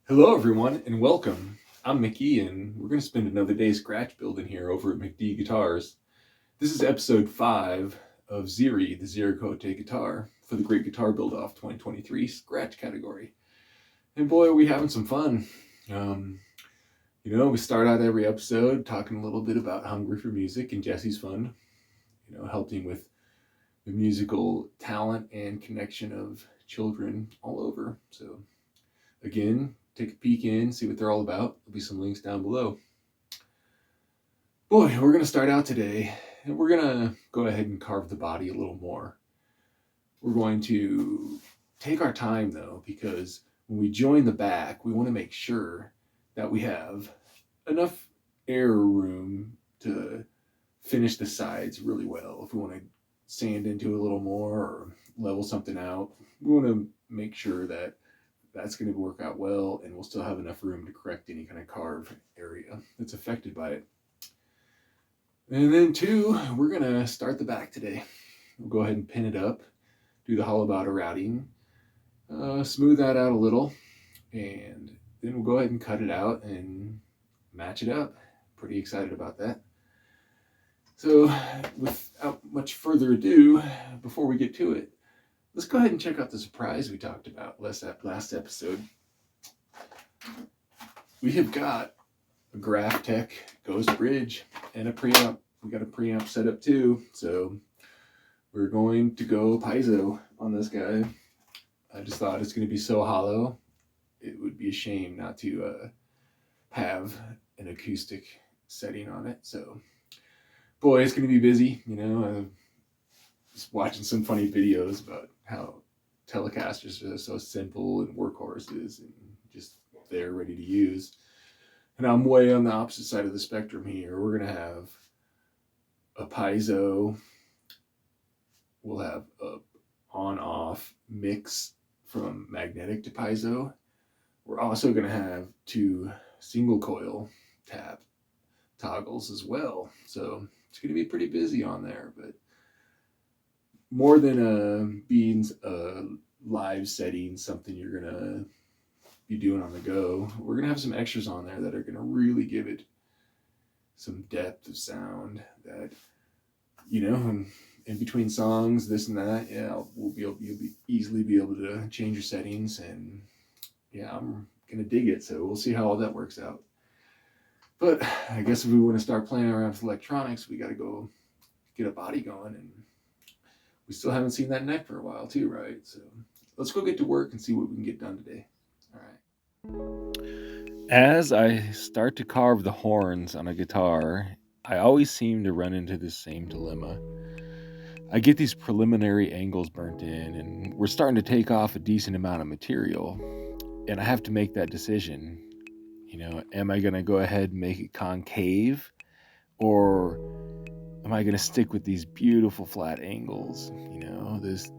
Hello, everyone, and welcome. I'm Mickey, and we're going to spend another day scratch building here over at McD Guitars. This is episode 5 of Ziri, the Ziricote guitar, for the Great Guitar Build Off 2023 scratch category. And boy, are we having some fun. We start out every episode talking a little bit about Hungry for Music and Jessies Fund, helping with the musical talent and connection of children all over. So, again, take a peek in, see what they're all about. There'll be some links down below. Boy, we're going to start out today, and we're going to go ahead and carve the body a little more. We're going to take our time, though, because when we join the back, we want to make sure that we have enough air room to finish the sides really well. If we want to sand into a little more or level something out, we want to make sure that that's going to work out well, and we'll still have enough room to correct any kind of carve area that's affected by it. And then 2, we're going to start the back today. We'll go ahead and pin it up, do the hollow bottom routing, smooth that out a little, and then we'll go ahead and cut it out and match it up. Pretty excited about that. So without much further ado, before we get to it, let's go ahead and check out the surprise we talked about last episode. We have got a Graphtec Ghost Bridge and a preamp. We got a preamp set up too, so we're going to go piezo on this guy. I just thought it's going to be so hollow, it would be a shame not to have an acoustic setting on it. So, boy, it's going to be busy. Just watching some funny videos about how Telecasters are so simple and workhorses and just they're ready to use. And I'm way on the opposite side of the spectrum here. We're going to have a piezo. We'll have a on-off mix from magnetic to piezo. We're also going to have 2 single coil tap toggles as well. So it's going to be pretty busy on there, but more than being a live setting, something you're going to be doing on the go, we're going to have some extras on there that are going to really give it some depth of sound that, in between songs, this and that, you'll easily be able to change your settings, and I'm going to dig it, so we'll see how all that works out. But I guess if we want to start playing around with electronics, we got to go get a body going, and we still haven't seen that neck for a while too, right? So let's go get to work and see what we can get done today. All right. As I start to carve the horns on a guitar, I always seem to run into this same dilemma. I get these preliminary angles burnt in, and we're starting to take off a decent amount of material, and I have to make that decision. Am I going to go ahead and make it concave, or am I going to stick with these beautiful flat angles?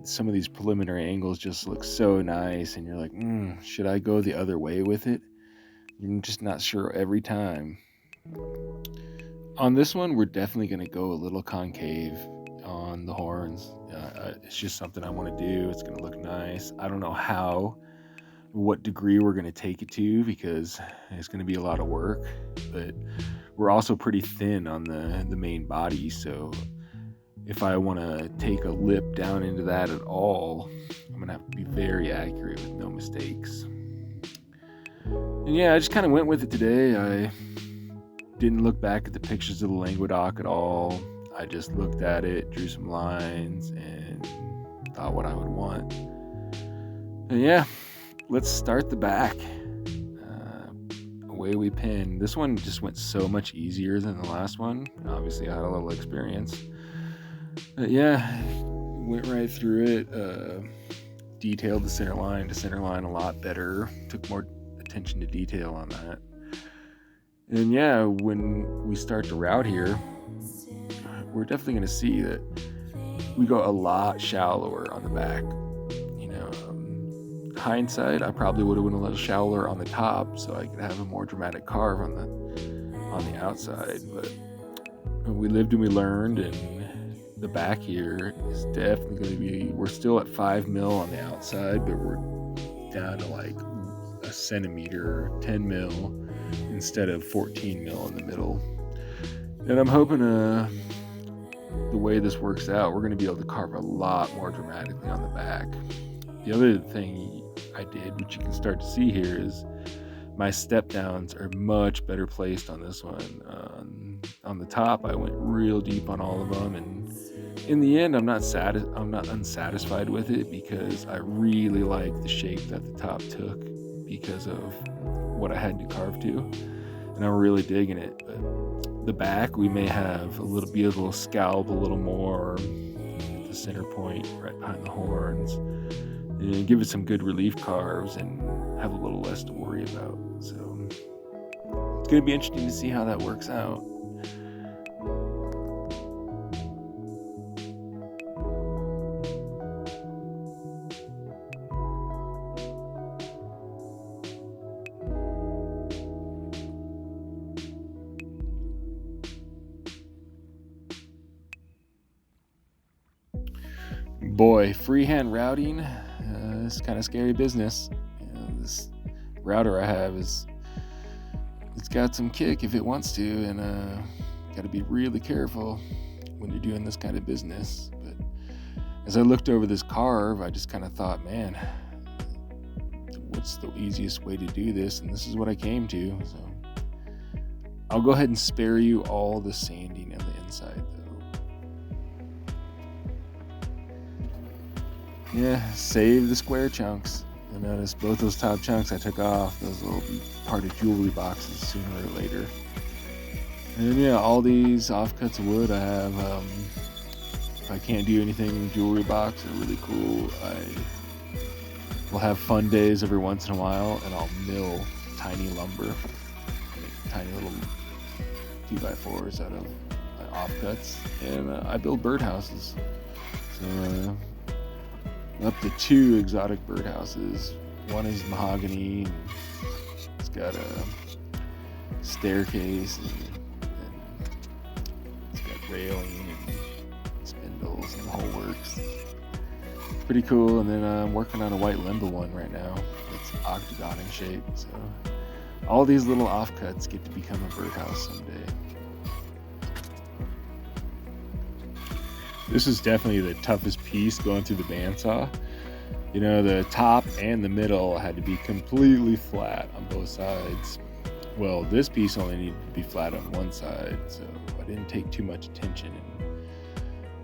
Some of these preliminary angles just look so nice, and you're like, should I go the other way with it? You're just not sure every time. On this one, we're definitely going to go a little concave on the horns. It's just something I want to do. It's going to look nice. I don't know what degree we're going to take it to, because it's going to be a lot of work, but we're also pretty thin on the main body, so if I want to take a lip down into that at all, I'm going to have to be very accurate with no mistakes. And I just kind of went with it today. I didn't look back at the pictures of the Languedoc at all. I just looked at it, drew some lines, and thought what I would want. And let's start the back. Away we pin. This one just went so much easier than the last one. Obviously, I had a little experience. But went right through it. Detailed the center line to center line a lot better. Took more attention to detail on that. And when we start to route here, we're definitely going to see that we go a lot shallower on the back. Hindsight, I probably would have went a little shallower on the top so I could have a more dramatic carve on the outside. But we lived and we learned, and the back here is definitely going to be, we're still at 5 mil on the outside, but we're down to like a centimeter 10 mil instead of 14 mil in the middle. And I'm hoping the way this works out, we're going to be able to carve a lot more dramatically on the back. The other thing I did, which you can start to see here, is my step downs are much better placed on this one. On the top, I went real deep on all of them, and in the end, I'm not unsatisfied with it, because I really like the shape that the top took because of what I had to carve to, and I'm really digging it. But the back, we may have a little scalp, a little more at the center point, right behind the horns, and give it some good relief carves and have a little less to worry about. So it's going to be interesting to see how that works out. Boy, freehand routing, it's kind of scary business. This router I have it's got some kick if it wants to, and got to be really careful when you're doing this kind of business. But as I looked over this carve, I just kind of thought, man, what's the easiest way to do this? And this is what I came to. So I'll go ahead and spare you all the sanding on the inside, though. Yeah, save the square chunks. I noticed both those top chunks I took off. Those will be part of jewelry boxes sooner or later. And yeah, all these offcuts of wood I have, if I can't do anything in the jewelry box, are really cool. I will have fun days every once in a while, and I'll mill tiny lumber, make tiny little 2x4s out of my offcuts, and I build birdhouses. So up to 2 exotic birdhouses. One is mahogany, and it's got a staircase, and it's got railing and spindles and the whole works. Pretty cool. And then I'm working on a white limba one right now. It's octagon in shape. So all these little offcuts get to become a birdhouse someday. This is definitely the toughest piece going through the bandsaw. You know, the top and the middle had to be completely flat on both sides. Well, this piece only needed to be flat on one side, so I didn't take too much attention. And,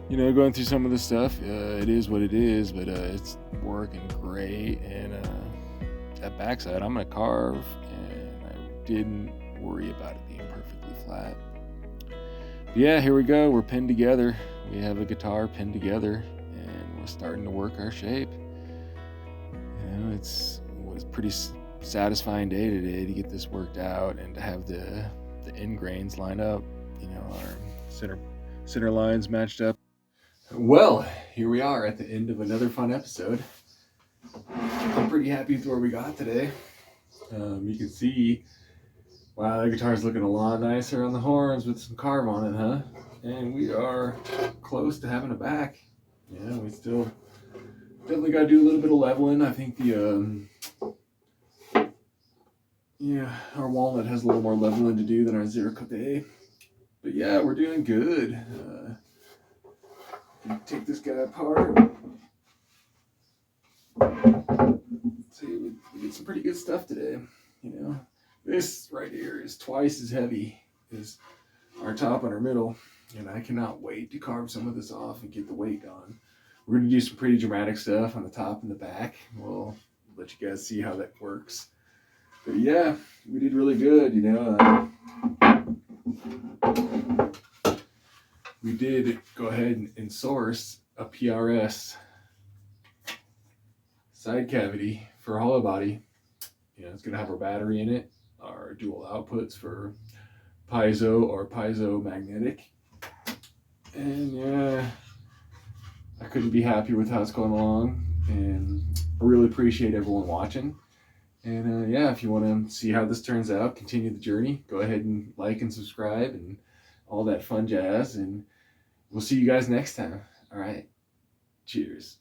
you know, going through some of the stuff, it is what it is, but it's working great. And that backside, I'm gonna carve, and I didn't worry about it being perfectly flat. But yeah, here we go. We're pinned together. We have a guitar pinned together, and we're starting to work our shape. You know, it was a pretty satisfying day today to get this worked out and to have the end grains line up. You know, our center lines matched up. Well, here we are at the end of another fun episode. I'm pretty happy with where we got today. You can see, wow, the guitar's looking a lot nicer on the horns with some carve on it, huh? And we are close to having it back. Yeah, we still definitely got to do a little bit of leveling. I think our walnut has a little more leveling to do than our Zero Cote. But yeah, we're doing good. Take this guy apart. See, we did some pretty good stuff today. You know, this right here is twice as heavy as our top and our middle. And I cannot wait to carve some of this off and get the weight gone. We're going to do some pretty dramatic stuff on the top and the back. We'll let you guys see how that works. But yeah, we did really good, you know. We did go ahead and source a PRS side cavity for a hollow body. You know, it's going to have our battery in it, our dual outputs for piezo or piezo magnetic. And yeah, I couldn't be happier with how it's going along, and I really appreciate everyone watching. And yeah, if you want to see how this turns out, continue the journey, go ahead and like and subscribe and all that fun jazz, and we'll see you guys next time. All right, cheers.